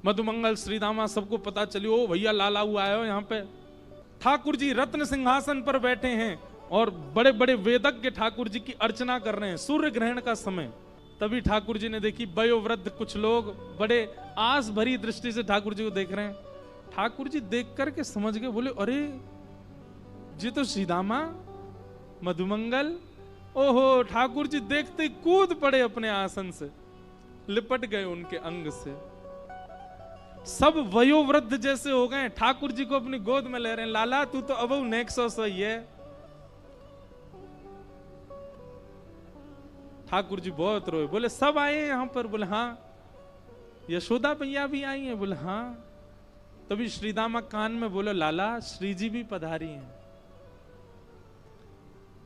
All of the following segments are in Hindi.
मधुमंगल श्रीदामा सबको पता चली, ओ भैया लाला हुआ है यहाँ पे। ठाकुर जी रत्न सिंहासन पर बैठे हैं और बड़े बड़े वेदज्ञ ठाकुर जी की अर्चना कर रहे हैं, सूर्य ग्रहण का समय। तभी ठाकुर जी ने देखी वयोवृद्ध कुछ लोग बड़े आस भरी दृष्टि से ठाकुर जी को देख रहे हैं। ठाकुर जी देख करके समझ गए, बोले अरे जी तो श्रीदामा मधुमंगल। ओहो, ठाकुर जी देखते ही कूद पड़े अपने आसन से, लिपट गए उनके अंग से। सब वयोवृद्ध जैसे हो गए, ठाकुर जी को अपनी गोद में ले रहे हैं। लाला तू तो अब नेक्सो सही है। ठाकुर जी बहुत रोए, बोले सब आए हैं यहां पर? बोले हाँ। यशोदा मैया भी आई हैं? बोले हाँ। तभी श्रीदामा कान में बोले, लाला श्री जी भी पधारी हैं।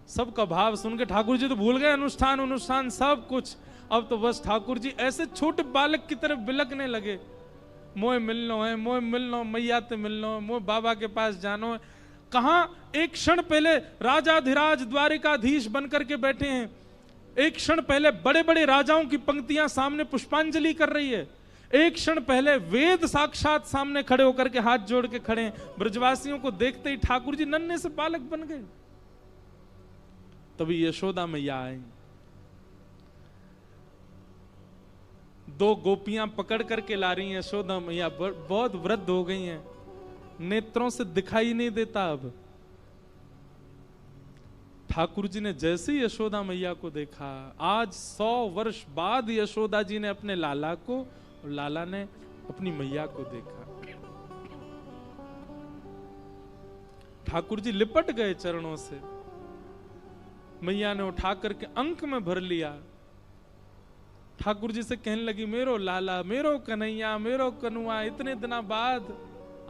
सबका भाव सुन के ठाकुर जी तो भूल गए अनुष्ठान सब कुछ। अब तो बस ठाकुर जी ऐसे छोटे बालक की तरफ बिलकने लगे, मोए मिलनो है, मोए मिलनो, मैया ते मिलनो, मोए बाबा के पास जानो है। कहां एक क्षण पहले राजाधिराज द्वारिकाधीश बनकर के बैठे हैं, एक क्षण पहले बड़े बड़े राजाओं की पंक्तियां सामने पुष्पांजलि कर रही है, एक क्षण पहले वेद साक्षात सामने खड़े होकर के हाथ जोड़ के खड़े हैं। ब्रजवासियों को देखते ही ठाकुर जी नन्हे से बालक बन गए। तभी यशोदा मैया आई, दो गोपियां पकड़ करके ला रही हैं। यशोदा मैया बहुत वृद्ध हो गई हैं, नेत्रों से दिखाई नहीं देता अब। ठाकुर जी ने जैसे ही यशोदा मैया को देखा, आज 100 वर्ष बाद यशोदा जी ने अपने लाला को और लाला ने अपनी मैया को देखा। ठाकुर जी लिपट गए चरणों से। मैया ने उठा करके अंक में भर लिया। ठाकुर जी से कहने लगी, मेरो लाला, मेरो कन्हैया, मेरो कनुआ, इतने दिनों बाद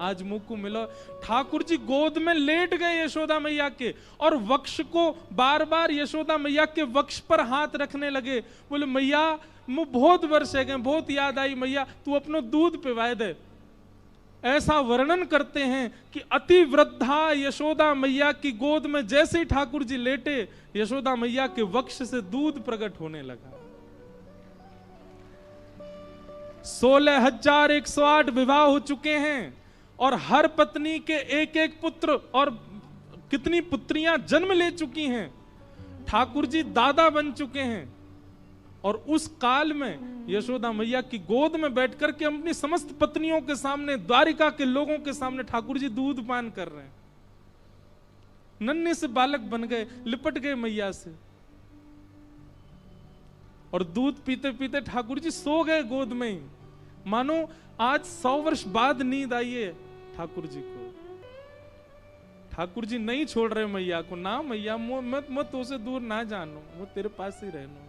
आज मुझको मिलो। ठाकुर जी गोद में लेट गए यशोदा मैया के और वक्ष को बार बार यशोदा मैया के वक्ष पर हाथ रखने लगे। बोले मैया मुझे बहुत वर्ष है गए, बहुत याद आई, मैया तू अपनो दूध पिवाए दे। ऐसा वर्णन करते हैं कि अति वृद्धा यशोदा मैया की गोद में जैसे ही ठाकुर जी लेटे, यशोदा मैया के वक्ष से दूध प्रकट होने लगा। 16,108 विवाह हो चुके हैं और हर पत्नी के एक एक पुत्र और कितनी पुत्रियां जन्म ले चुकी हैं। ठाकुर जी दादा बन चुके हैं और उस काल में यशोदा मैया की गोद में बैठकर के अपनी समस्त पत्नियों के सामने, द्वारिका के लोगों के सामने ठाकुर जी दूध पान कर रहे हैं। नन्हे से बालक बन गए, लिपट गए मैया से और दूध पीते पीते ठाकुर जी सो गए गोद में ही, मानो आज 100 वर्ष बाद नींद आई है ठाकुर जी को। ठाकुर जी नहीं छोड़ रहे मैया को, ना मैया मैं तो से दूर ना जानो, वो तेरे पास ही रहना।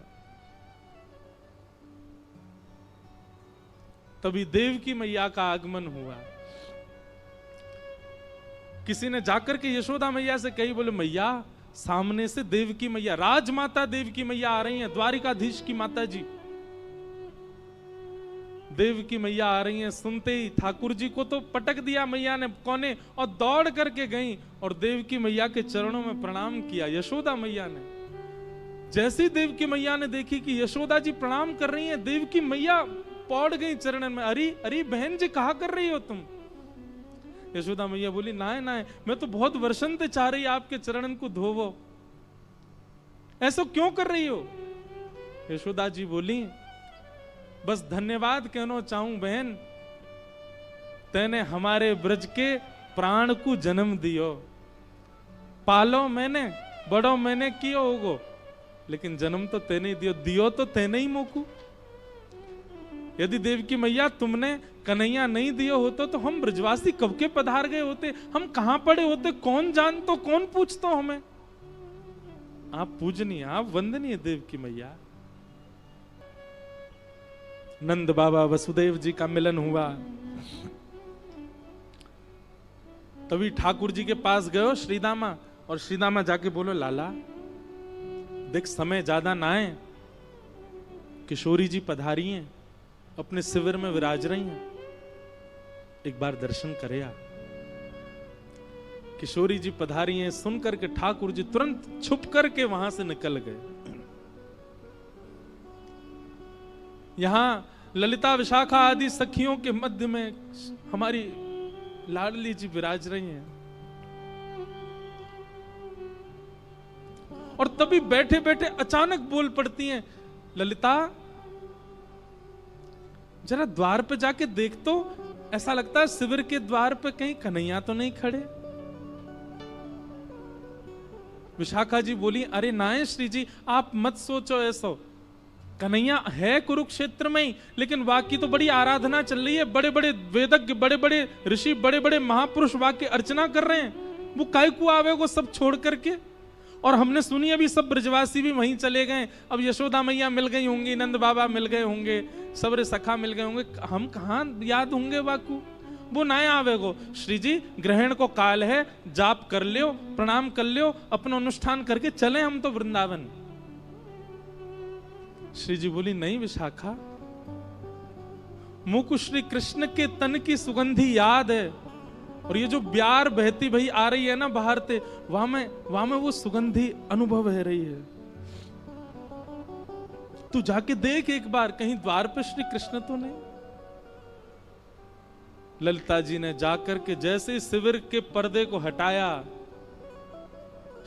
तभी देवकी मैया का आगमन हुआ। किसी ने जाकर के यशोदा मैया से कही, बोले मैया सामने से देवकी मैया, राजमाता देवकी मैया आ रही हैं, द्वारिकाधीश की माता जी देवकी मैया आ रही हैं। सुनते ही ठाकुर जी को तो पटक दिया मैया ने कोने और दौड़ करके गई और देवकी मैया के चरणों में प्रणाम किया। यशोदा मैया ने जैसे ही देवकी मैया ने देखी कि यशोदा जी प्रणाम कर रही हैं, देवकी मैया पौड़ गई चरणन में। अरे अरे बहन जी कहा कर रही हो तुम? यशोदा मैया बोली, नाय नाय, मैं तो बहुत वर्षन से चाह रही आपके चरणन को धोवो, ऐसा क्यों कर रही हो? यशोदा जी बोली, बस धन्यवाद कहना चाहूं बहन, तेने हमारे ब्रज के प्राण को जन्म दियो, पालो मैंने, बड़ो मैंने कियो होगो, लेकिन जन्म तो तेने दियो, दियो तो तेने ही मोकू। यदि देवकी मैया तुमने कन्हैया नहीं दियो होतो तो हम ब्रजवासी कब के पधार गए होते, हम कहां पड़े होते, कौन जानतो, कौन पूछतो हमें। आप पूजनीय, आप वंदनीय देवकी मैया। नंद बाबा वसुदेव जी का मिलन हुआ। तभी ठाकुर जी के पास गयो श्रीदामा और श्रीदामा जाके बोलो, लाला देख समय ज्यादा ना है, किशोरी जी पधारी हैं, अपने शिविर में विराज रही हैं, एक बार दर्शन करे आ। किशोरी जी पधारी हैं, सुन करके ठाकुर जी तुरंत छुप करके वहां से निकल गए। यहां ललिता विशाखा आदि सखियों के मध्य में हमारी लाडली जी विराज रही हैं। और तभी बैठे बैठे अचानक बोल पड़ती हैं, ललिता जरा द्वार पे जाके देख तो, ऐसा लगता है शिविर के द्वार पे कहीं कन्हैया तो नहीं खड़े। विशाखा जी बोली, अरे नाय श्री जी, आप मत सोचो ऐसा, कन्हैया है कुरुक्षेत्र में ही, लेकिन वाकी तो बड़ी आराधना चल रही है, बड़े बड़े वेदज्ञ, बड़े बड़े ऋषि, बड़े बड़े महापुरुष वाक्य अर्चना कर रहे हैं, वो काय को आवे वो सब छोड़ करके। और हमने सुनी अभी सब ब्रजवासी भी वहीं चले गए, अब यशोदा मैया मिल गई होंगी, नंद बाबा मिल गए होंगे, सबरे सखा मिल गए होंगे, हम कहां याद होंगे वाकू, वो ना आवेगो। श्री जी ग्रहण को काल है, जाप कर लियो, प्रणाम कर लियो, अपना अनुष्ठान करके चले हम तो वृंदावन। श्री जी बोली, नहीं विशाखा, मुझको श्री कृष्ण के तन की सुगंधी याद है, और ये जो ब्यार बहती भई आ रही है ना बाहर से, वहां में वो सुगंधी अनुभव है रही है। तू जाके देख एक बार, कहीं द्वार पे श्री कृष्ण तो नहीं। ललिता जी ने जाकर के जैसे शिविर के पर्दे को हटाया,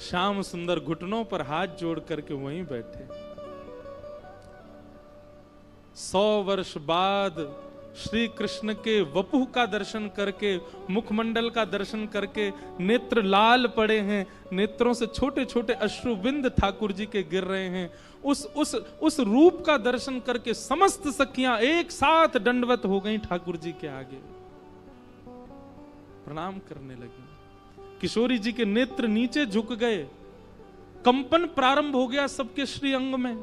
श्याम सुंदर घुटनों पर हाथ जोड़ करके वहीं बैठे। 100 वर्ष बाद श्री कृष्ण के वपुः का दर्शन करके, मुखमंडल का दर्शन करके नेत्र लाल पड़े हैं, नेत्रों से छोटे छोटे अश्रु बिंद ठाकुर जी के गिर रहे हैं। उस रूप का दर्शन करके समस्त सखियां एक साथ दंडवत हो गई ठाकुर जी के आगे, प्रणाम करने लगी। किशोरी जी के नेत्र नीचे झुक गए, कंपन प्रारंभ हो गया सबके श्री अंग में।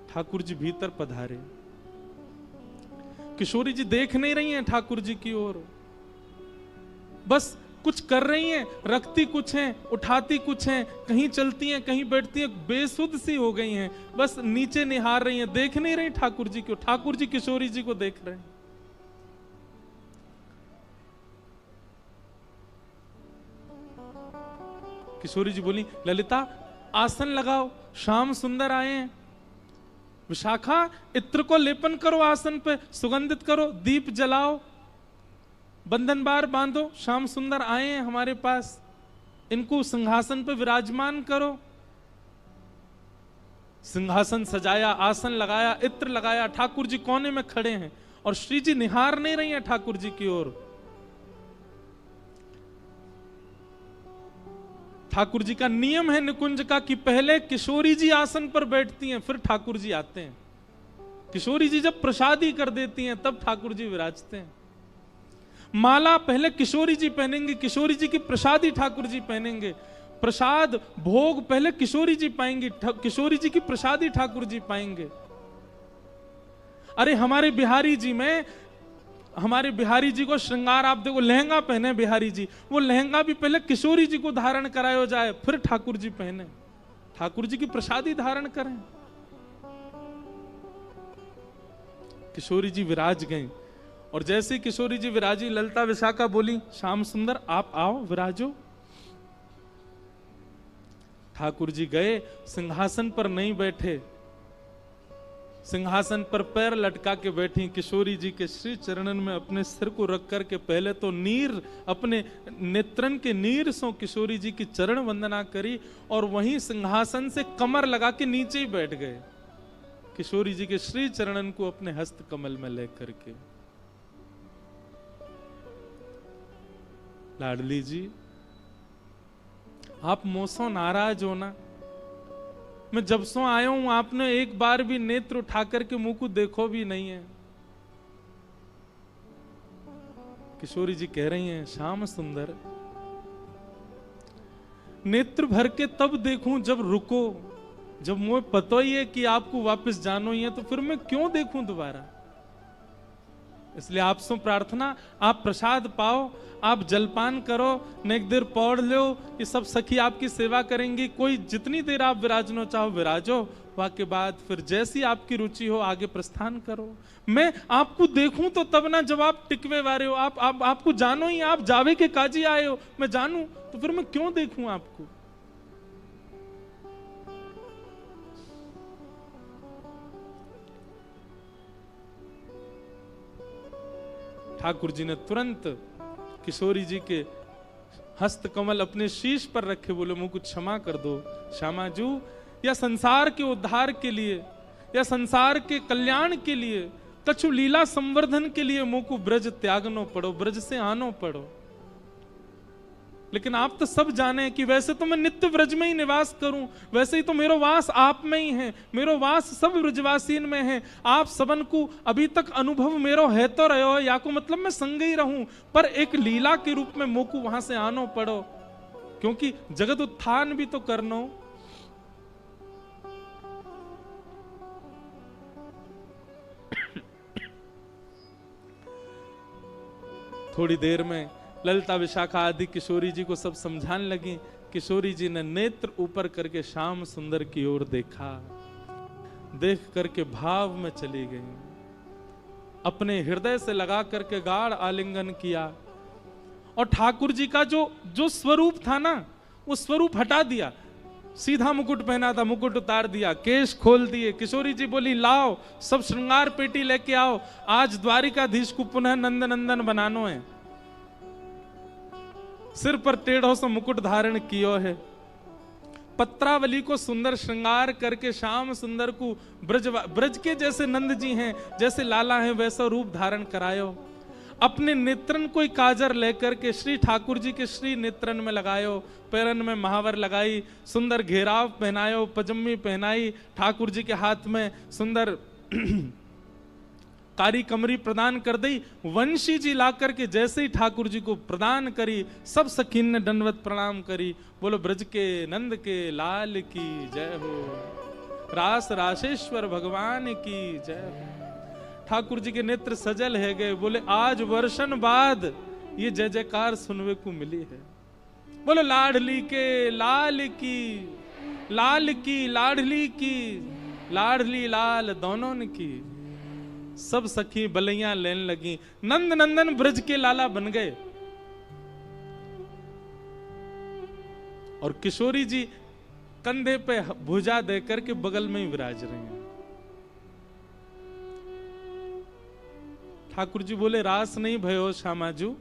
ठाकुर जी भीतर पधारे। किशोरी जी देख नहीं रही हैं ठाकुर जी की ओर, बस कुछ कर रही हैं, रखती कुछ हैं, उठाती कुछ हैं, कहीं चलती हैं, कहीं बैठती हैं, बेसुध सी हो गई हैं, बस नीचे निहार रही हैं, देख नहीं रही ठाकुर जी को। ठाकुर जी किशोरी जी को देख रहे हैं। किशोरी जी बोली, ललिता आसन लगाओ, श्याम सुंदर आए हैं। विशाखा इत्र को लेपन करो, आसन पे सुगंधित करो, दीप जलाओ, बंधन बार बांधो, श्याम सुंदर आए हैं हमारे पास, इनको सिंहासन पे विराजमान करो। सिंहासन सजाया, आसन लगाया, इत्र लगाया, ठाकुर जी कोने में खड़े हैं और श्री जी निहार नहीं रही हैं ठाकुर जी की ओर। ठाकुर जी का नियम है निकुंज का कि पहले किशोरी जी आसन पर बैठती हैं, फिर ठाकुर जी आते हैं। किशोरी जी जब प्रसादी कर देती हैं तब ठाकुर जी विराजते हैं। माला पहले किशोरी जी पहनेंगे, किशोरी जी की प्रसादी ठाकुर जी पहनेंगे। प्रसाद भोग पहले किशोरी जी पाएंगी, किशोरी जी की प्रसादी ठाकुर जी पाएंगे। अरे हमारे बिहारी जी को श्रृंगार, आप देखो लहंगा पहने बिहारी जी, वो लहंगा भी पहले किशोरी जी को धारण कराया जाए, फिर ठाकुर जी पहने, ठाकुर जी की प्रसादी धारण करें। किशोरी जी विराज गई और जैसे ही किशोरी जी विराजी, ललिता विशाखा बोली, श्याम सुंदर आप आओ विराजो। ठाकुर जी गए, सिंहासन पर नहीं बैठे, सिंहासन पर पैर लटका के बैठी। किशोरी जी के श्री चरणन में अपने सिर को रख करके पहले तो नीर, अपने नेत्रन के नीर सो किशोरी जी की चरण वंदना करी और वहीं सिंहासन से कमर लगा के नीचे ही बैठ गए, किशोरी जी के श्री चरणन को अपने हस्त कमल में ले करके। लाडली जी आप मोसो नाराज हो ना, मैं जब सो आया हूं आपने एक बार भी नेत्र उठा करके मुंह को देखो भी नहीं है। किशोरी जी कह रही हैं, श्याम सुंदर नेत्र भर के तब देखूं जब रुको, जब मुझे पता ही है कि आपको वापस जानो ही है तो फिर मैं क्यों देखूं दोबारा। इसलिए आपसे प्रार्थना, आप प्रसाद पाओ, आप जलपान करो, नेक देर पौड़ लो, ये सब सखी आपकी सेवा करेंगी। कोई जितनी देर आप विराजनो चाहो विराजो, वाके बाद फिर जैसी आपकी रुचि हो आगे प्रस्थान करो। मैं आपको देखूं तो तब ना जब आप टिकवे वाले हो, आपको जानो ही, आप जावे के काजी आए हो, मैं जानू तो फिर मैं क्यों देखूं आपको। ठाकुर जी ने तुरंत किशोरी जी के हस्त कमल अपने शीश पर रखे, बोले मुझको क्षमा कर दो श्यामा जू, या संसार के उद्धार के लिए या संसार के कल्याण के लिए, कछु लीला संवर्धन के लिए मुझको ब्रज त्यागनो पड़ो, ब्रज से आनो पड़ो। लेकिन आप तो सब जाने कि वैसे तो मैं नित्य ब्रज में ही निवास करूं, वैसे ही तो मेरो वास आप में ही है, मेरो वास सब ब्रजवासीन में है। आप सबन को अभी तक अनुभव मेरो है तो रहो, या को मतलब मैं संग ही रहूं, पर एक लीला के रूप में मोको वहां से आनो पड़ो, क्योंकि जगत उत्थान भी तो करनो। थोड़ी देर में ललिता विशाखा आदि किशोरी जी को सब समझाने लगी। किशोरी जी ने नेत्र ऊपर करके श्याम सुंदर की ओर देखा, देख करके भाव में चली गई, अपने हृदय से लगा करके गाढ़ आलिंगन किया और ठाकुर जी का जो स्वरूप था ना, वो स्वरूप हटा दिया। सीधा मुकुट पहना था, मुकुट उतार दिया, केश खोल दिए। किशोरी जी बोली लाओ सब श्रृंगार पेटी लेके आओ, आज द्वारिकाधीश को पुनः नंद नंदन बनानो है। सिर पर टेढ़ों से मुकुट धारण कियो है, पत्रावली को सुंदर श्रृंगार करके श्याम सुंदर को ब्रज के जैसे नंद जी हैं, जैसे लाला हैं, वैसा रूप धारण करायो। अपने नेत्रन कोई काजर लेकर के श्री ठाकुर जी के श्री नेत्रन में लगायो, पैरन में महावर लगाई, सुंदर घेराव पहनायो, पजम्मी पहनाई, ठाकुर जी के हाथ में सुंदर कारी कमरी प्रदान कर दी। वंशी जी ला करके जैसे ही ठाकुर जी को प्रदान करी, सब सखीन ने दंडवत प्रणाम करी। बोलो ब्रज के नंद के लाल की जय हो, रास राशेश्वर भगवान की जय हो। ठाकुर जी के नेत्र सजल है गए, बोले आज वर्षन बाद ये जय जयकार सुनने को मिली है। बोलो लाडली के लाल की, लाल की लाडली की, लाडली लाल दोनों की। सब सखी बलैया लेने लगी, नंद नंदन ब्रज के लाला बन गए। और किशोरी जी कंधे पे भुजा देकर के बगल में ही विराज रहे हैं। ठाकुर जी बोले रास नहीं भयो श्यामाजू,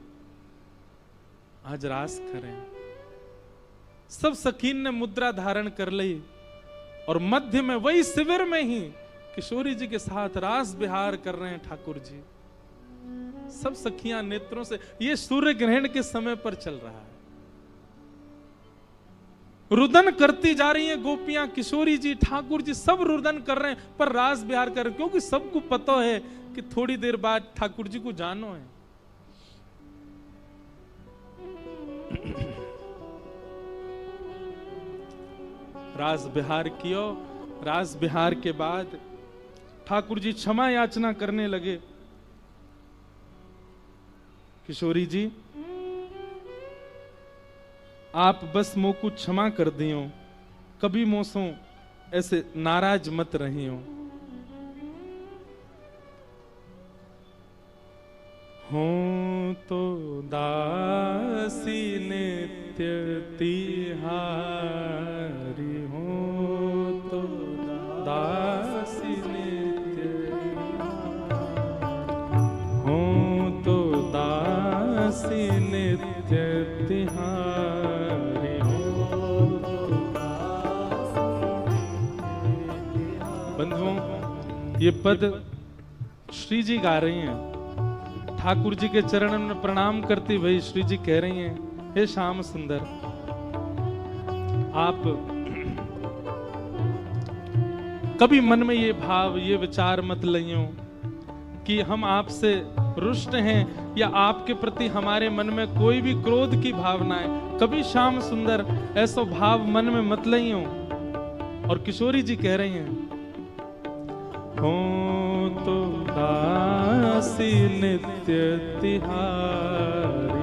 आज रास करें। सब सखीन ने मुद्रा धारण कर ली और मध्य में वही शिविर में ही किशोरी जी के साथ रास विहार कर रहे हैं ठाकुर जी। सब सखियां नेत्रों से, ये सूर्य ग्रहण के समय पर चल रहा है, रुदन करती जा रही हैं गोपियां, किशोरी जी ठाकुर जी सब रुदन कर रहे हैं, पर रास विहार कर रहे हैं, क्योंकि सबको पता है कि थोड़ी देर बाद ठाकुर जी को जानो है। रास विहार कियो। रास विहार के बाद ठाकुर जी क्षमा याचना करने लगे। किशोरी जी आप बस मोको क्षमा कर दियो, कभी मोसो ऐसे नाराज मत रही हो। तो दासी नित्य तिहारी, हो तो दासी नित्य, हो तो दासी नित्य तिहारी, हो। बंधुओं, ये पद श्री जी गा रही हैं। ठाकुर जी के चरणों में प्रणाम करती भाई श्री जी कह रही हैं, हे श्याम सुंदर, आप कभी मन में ये भाव, ये विचार मत लियो कि हम आपसे रुष्ट हैं या आपके प्रति हमारे मन में कोई भी क्रोध की भावना है। कभी श्याम सुंदर ऐसा भाव मन में मत लियो। और किशोरी जी कह रही हैं, हो तो दासी नित्य तिहारी,